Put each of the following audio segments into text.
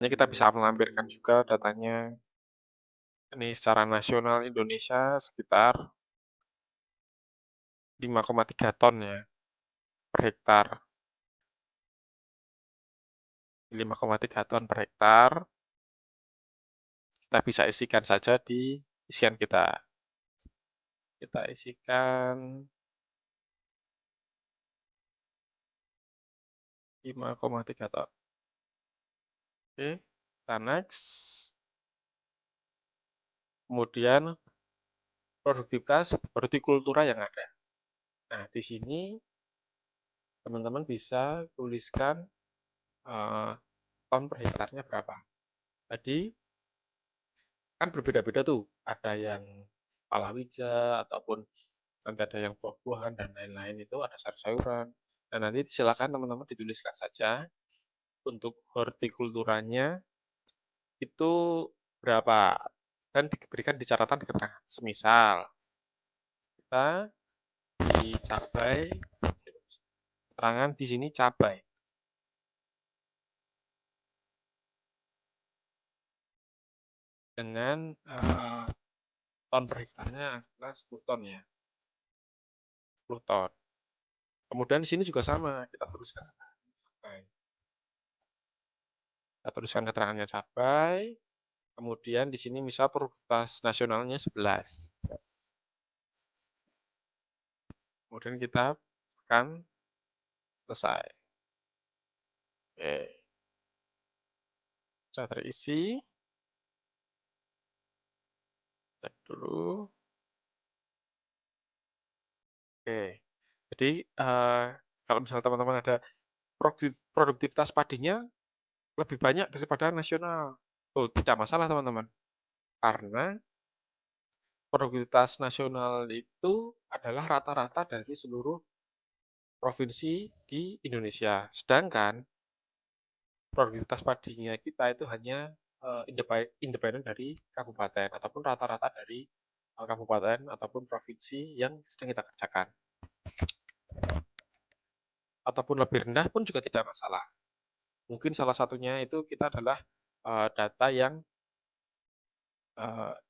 Ini kita bisa melampirkan juga datanya. Ini secara nasional Indonesia sekitar 5,3 ton ya per hektar. 5,3 ton per hektar. Kita bisa isikan saja di isian kita. Kita isikan 5,3 ton. Oke, kita next. Kemudian produktivitas hortikultura yang ada. Nah, di sini teman-teman bisa tuliskan ton per hektarnya berapa. Tadi kan berbeda-beda tuh. Ada yang palawija ataupun nanti ada yang buah-buahan dan lain-lain, itu ada sayur-sayuran. Nah, nanti silakan teman-teman dituliskan saja untuk hortikulturanya itu berapa dan diberikan di catatan di keterangan. Semisal kita di cabai, keterangan di sini cabai dengan ton per hektarnya adalah 10 ton ya, 10 ton. Kemudian di sini juga sama, kita tuliskan cabai. Kita tuliskan keterangannya cabai. Kemudian di sini misal produktivitas nasionalnya 11. Kemudian kita akan selesai. Oke. Sudah terisi. Cek dulu. Oke. Jadi kalau misalnya teman-teman ada produktivitas padinya lebih banyak daripada nasional. Oh, tidak masalah teman-teman. Karena produktivitas nasional itu adalah rata-rata dari seluruh provinsi di Indonesia. Sedangkan produktivitas padinya kita itu hanya independen dari kabupaten ataupun rata-rata dari kabupaten ataupun provinsi yang sedang kita kerjakan. Ataupun lebih rendah pun juga tidak masalah. Mungkin salah satunya itu kita adalah data yang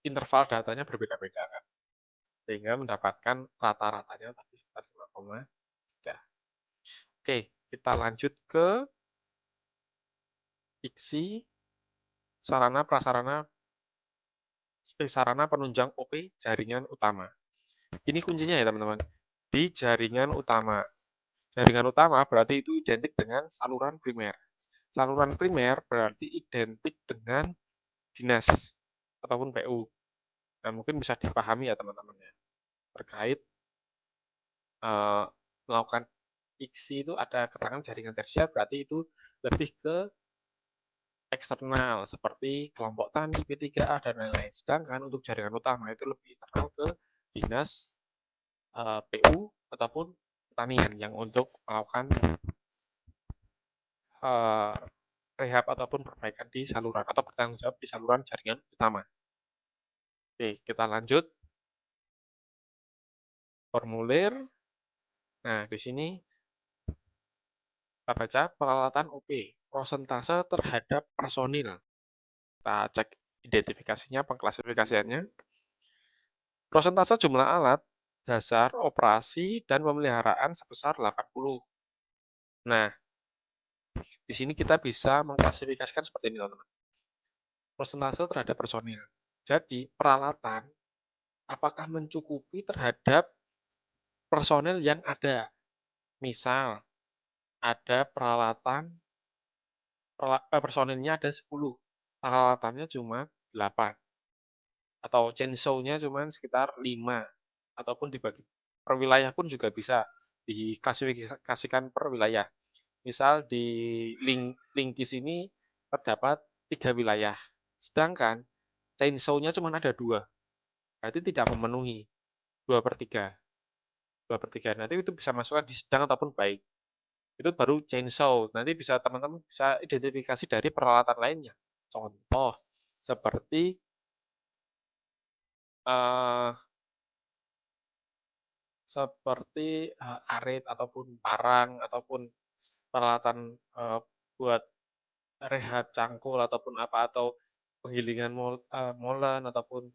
interval datanya berbeda-beda kan. Sehingga mendapatkan rata-ratanya tapi sekitar 5,3. Oke, kita lanjut ke iksi sarana prasarana sarana penunjang OP jaringan utama. Ini kuncinya ya teman-teman. Di jaringan utama. Jaringan utama berarti itu identik dengan saluran primer. Saluran primer berarti identik dengan dinas ataupun PU. Nah, mungkin bisa dipahami ya teman-teman ya. Terkait melakukan iksi itu ada keterangan jaringan tersier, berarti itu lebih ke eksternal seperti kelompok tani, P3A, dan lain-lain. Sedangkan untuk jaringan utama itu lebih internal ke dinas PU ataupun pertanian yang untuk melakukan rehab ataupun perbaikan di saluran atau bertanggung jawab di saluran jaringan utama. Oke, kita lanjut. Formulir. Nah, di sini kita baca peralatan OP, prosentase terhadap personil. Kita cek identifikasinya, pengklasifikasiannya. Prosentase jumlah alat, dasar, operasi, dan pemeliharaan sebesar 80. Nah, di sini kita bisa mengklasifikasikan seperti ini, teman-teman. Prosentase terhadap personil. Jadi, peralatan apakah mencukupi terhadap personil yang ada. Misal, ada peralatan, personilnya ada 10, peralatannya cuma 8. Atau chainsaw-nya cuma sekitar 5. Ataupun dibagi per wilayah pun juga bisa diklasifikasikan per wilayah. Misal di Lingkis ini terdapat 3 wilayah. Sedangkan chainsaw-nya cuma ada 2. Berarti tidak memenuhi 2/3. 2/3. Nanti itu bisa masukkan di sedang ataupun baik. Itu baru chainsaw. Nanti bisa teman-teman bisa identifikasi dari peralatan lainnya. Contoh seperti arit ataupun parang ataupun peralatan buat rehab cangkul ataupun apa, atau penggilingan molen ataupun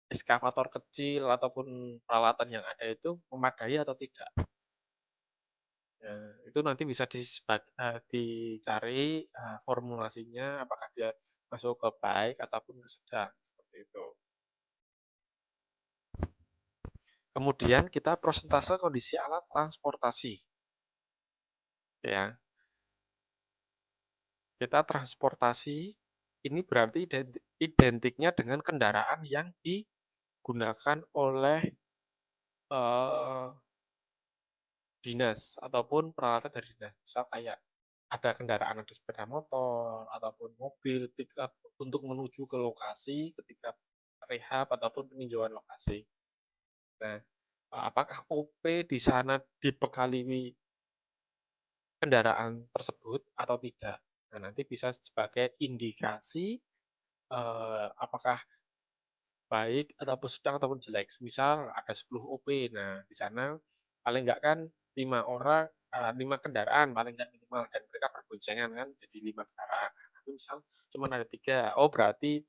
eskavator kecil ataupun peralatan yang ada itu memadai atau tidak. Ya, itu nanti bisa dicari formulasinya apakah dia masuk ke baik ataupun ke sedang seperti itu. Kemudian kita prosentase kondisi alat transportasi. Ya, kita transportasi ini berarti identiknya dengan kendaraan yang digunakan oleh eh, dinas ataupun peralatan dari dinas. Misal kayak ada kendaraan, ada sepeda motor ataupun mobil pickup untuk menuju ke lokasi ketika rehab ataupun peninjauan lokasi. Nah, apakah OP di sana dibekali kendaraan tersebut atau tidak? Nah, nanti bisa sebagai indikasi apakah baik ataupun sedang ataupun jelek. Misal ada 10 OP, nah di sana paling enggak kan 5 orang, 5 kendaraan paling enggak minimal dan mereka berboncengan kan jadi 5 kendaraan. Tapi misal cuma ada 3, oh berarti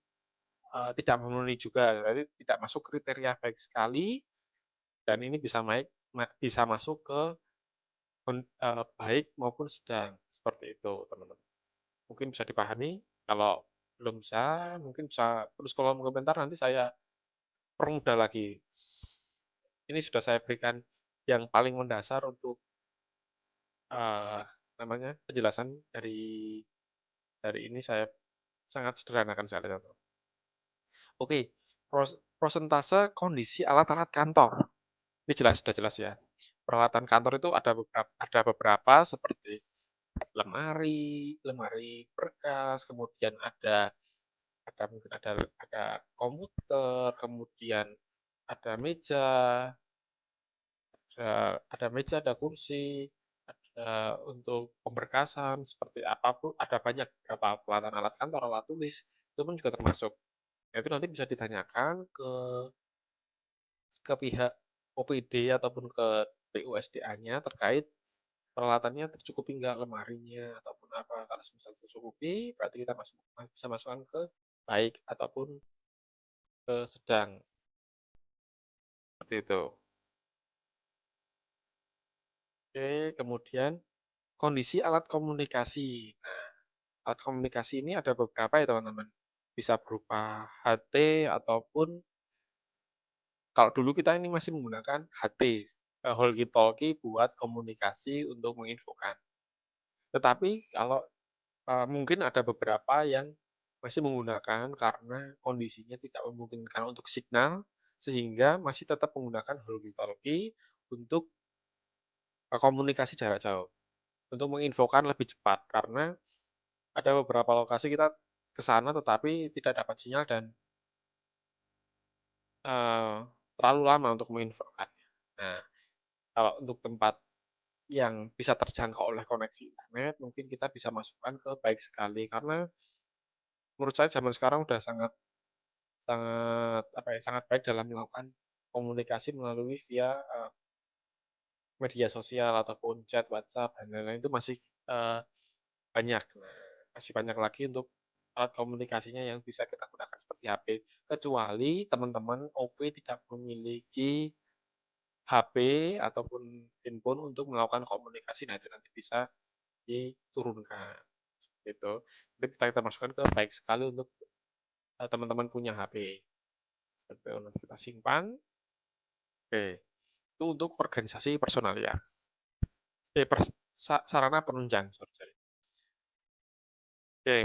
tidak memenuhi juga, berarti tidak masuk kriteria baik sekali dan ini bisa masuk ke baik maupun sedang seperti itu teman-teman. Mungkin bisa dipahami. Kalau belum bisa, mungkin bisa terus kolom komentar nanti saya permudah lagi. Ini sudah saya berikan yang paling mendasar untuk eh, namanya penjelasan dari ini saya sangat sederhanakan saya lihat. Oke, prosentase kondisi alat-alat kantor. Ini jelas sudah jelas ya. Peralatan kantor itu ada beberapa seperti lemari, lemari berkas, kemudian ada komputer, kemudian ada meja, ada meja, ada kursi, ada untuk pemberkasan seperti apapun, ada banyak beberapa peralatan alat kantor, alat tulis, itu pun juga termasuk. Nah, itu nanti bisa ditanyakan ke pihak OPD ataupun ke PUSDA-nya terkait peralatannya tercukupi nggak lemarinya ataupun apa. Kalau misalnya tercukupi, berarti kita bisa masukkan ke baik ataupun ke sedang seperti itu. Oke, kemudian kondisi alat komunikasi. Nah, alat komunikasi ini ada beberapa ya teman-teman. Bisa berupa HT ataupun kalau dulu kita ini masih menggunakan HT, walkie-talkie buat komunikasi untuk menginfokan. Tetapi kalau mungkin ada beberapa yang masih menggunakan karena kondisinya tidak memungkinkan untuk signal, sehingga masih tetap menggunakan walkie-talkie untuk komunikasi jarak jauh, untuk menginfokan lebih cepat. Karena ada beberapa lokasi kita ke sana tetapi tidak dapat sinyal dan eh, terlalu lama untuk menginfokannya. Nah, kalau untuk tempat yang bisa terjangkau oleh koneksi internet, mungkin kita bisa masukkan ke baik sekali karena menurut saya zaman sekarang udah sangat sangat apa ya, sangat baik dalam melakukan komunikasi melalui via media sosial ataupun chat WhatsApp dan lain-lain itu masih eh, banyak. Nah, masih banyak lagi untuk alat komunikasinya yang bisa kita gunakan seperti HP. Kecuali teman-teman OP tidak memiliki HP ataupun handphone untuk melakukan komunikasi, nah itu nanti bisa diturunkan. Gitu. Jadi kita masukkan ke baik sekali untuk teman-teman punya HP. Seperti itu. Nanti kita simpan. Oke. Itu untuk organisasi personal ya. Sarana penunjang. Sorry, sorry. Oke.